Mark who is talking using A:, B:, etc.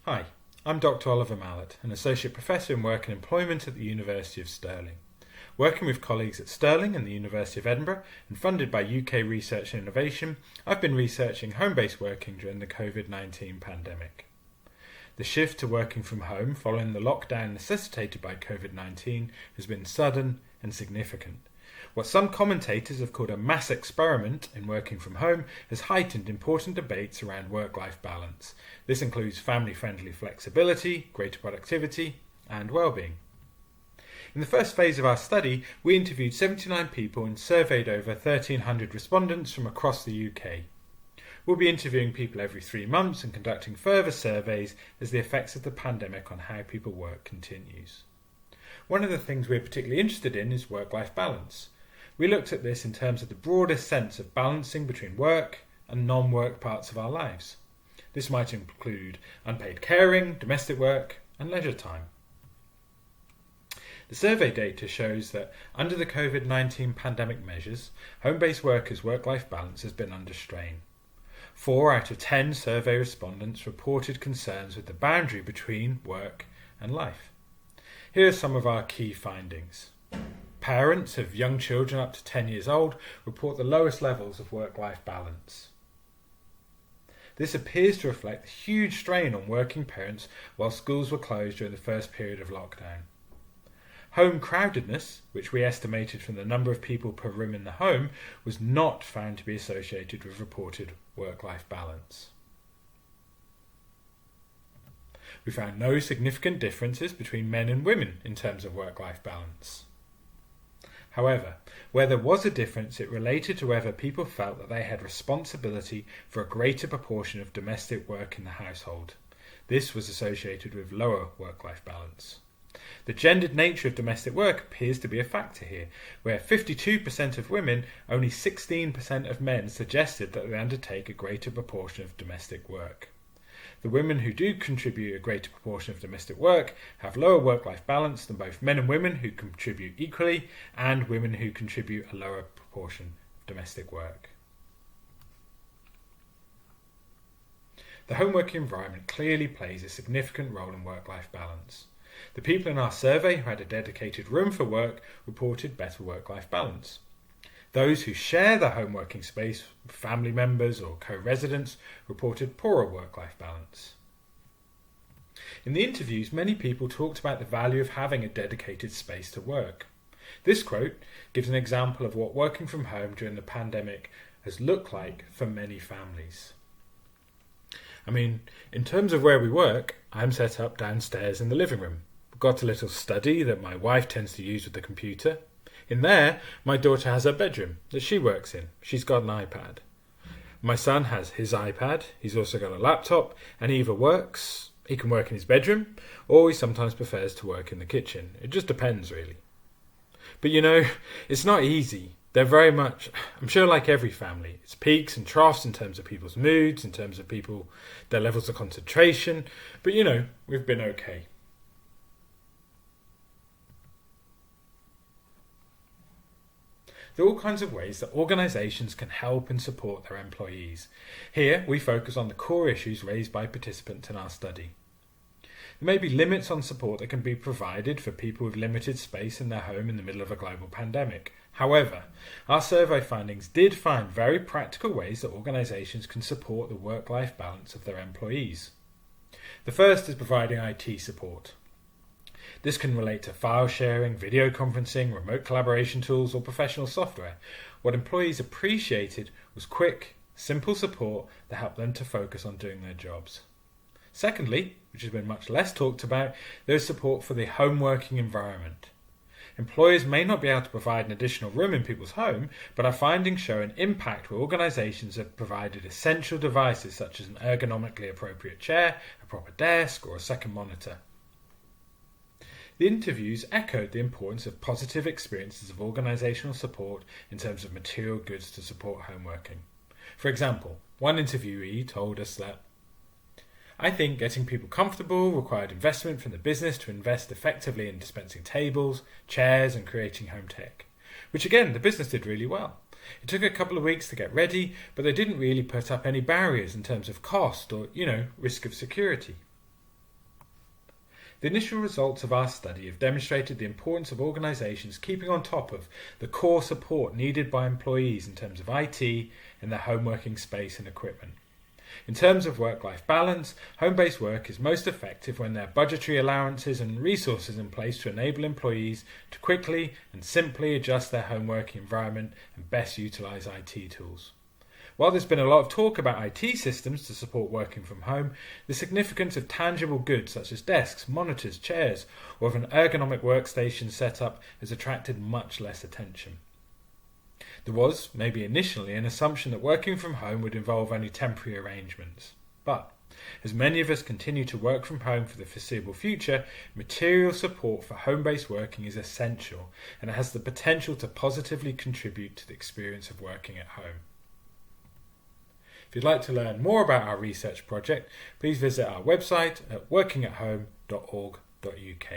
A: Hi, I'm Dr. Oliver Mallett, an Associate Professor in Work and Employment at the University of Stirling. Working with colleagues at Stirling and the University of Edinburgh and funded by UK Research and Innovation, I've been researching home-based working during the COVID-19 pandemic. The shift to working from home following the lockdown necessitated by COVID-19 has been sudden and significant. What some commentators have called a mass experiment in working from home has heightened important debates around work-life balance. This includes family-friendly flexibility, greater productivity, and well-being. In the first phase of our study, we interviewed 79 people and surveyed over 1,300 respondents from across the UK. We'll be interviewing people every 3 months and conducting further surveys as the effects of the pandemic on how people work continues. One of the things we're particularly interested in is work-life balance. We looked at this in terms of the broadest sense of balancing between work and non-work parts of our lives. This might include unpaid caring, domestic work, and leisure time. The survey data shows that under the COVID-19 pandemic measures, home-based workers' work-life balance has been under strain. 4 out of 10 survey respondents reported concerns with the boundary between work and life. Here are some of our key findings. Parents of young children up to 10 years old report the lowest levels of work-life balance. This appears to reflect the huge strain on working parents while schools were closed during the first period of lockdown. Home crowdedness, which we estimated from the number of people per room in the home, was not found to be associated with reported work-life balance. We found no significant differences between men and women in terms of work-life balance. However, where there was a difference, it related to whether people felt that they had responsibility for a greater proportion of domestic work in the household. This was associated with lower work-life balance. The gendered nature of domestic work appears to be a factor here, where 52% of women, only 16% of men suggested that they undertake a greater proportion of domestic work. The women who do contribute a greater proportion of domestic work have lower work-life balance than both men and women who contribute equally and women who contribute a lower proportion of domestic work. The home working environment clearly plays a significant role in work-life balance. The people in our survey who had a dedicated room for work reported better work-life balance. Those who share the home working space with family members or co-residents reported poorer work-life balance. In the interviews, many people talked about the value of having a dedicated space to work. This quote gives an example of what working from home during the pandemic has looked like for many families. In terms of where we work, I'm set up downstairs in the living room. We've got a little study that my wife tends to use with the computer. In there, my daughter has her bedroom that she works in. She's got an iPad. My son has his iPad. He's also got a laptop, and he can work in his bedroom, or he sometimes prefers to work in the kitchen. It just depends, really. But it's not easy. They're very much, I'm sure like every family, it's peaks and troughs in terms of people's moods, in terms of their levels of concentration. But we've been okay. There are all kinds of ways that organisations can help and support their employees. Here, we focus on the core issues raised by participants in our study. There may be limits on support that can be provided for people with limited space in their home in the middle of a global pandemic. However, our survey findings did find very practical ways that organisations can support the work-life balance of their employees. The first is providing IT support. This can relate to file sharing, video conferencing, remote collaboration tools, or professional software. What employees appreciated was quick, simple support that helped them to focus on doing their jobs. Secondly, which has been much less talked about, there is support for the home working environment. Employers may not be able to provide an additional room in people's home, but our findings show an impact where organisations have provided essential devices such as an ergonomically appropriate chair, a proper desk, or a second monitor. The interviews echoed the importance of positive experiences of organisational support in terms of material goods to support home working. For example, one interviewee told us that, "I think getting people comfortable required investment from the business to invest effectively in dispensing tables, chairs and creating home tech. Which again, the business did really well. It took a couple of weeks to get ready, but they didn't really put up any barriers in terms of cost or, risk of security." The initial results of our study have demonstrated the importance of organisations keeping on top of the core support needed by employees in terms of IT in their home working space and equipment. In terms of work-life balance, home-based work is most effective when there are budgetary allowances and resources in place to enable employees to quickly and simply adjust their home working environment and best utilise IT tools. While there's been a lot of talk about IT systems to support working from home, the significance of tangible goods such as desks, monitors, chairs, or of an ergonomic workstation setup has attracted much less attention. There was, maybe initially, an assumption that working from home would involve only temporary arrangements. But, as many of us continue to work from home for the foreseeable future, material support for home-based working is essential, and it has the potential to positively contribute to the experience of working at home. If you'd like to learn more about our research project, please visit our website at workingathome.org.uk.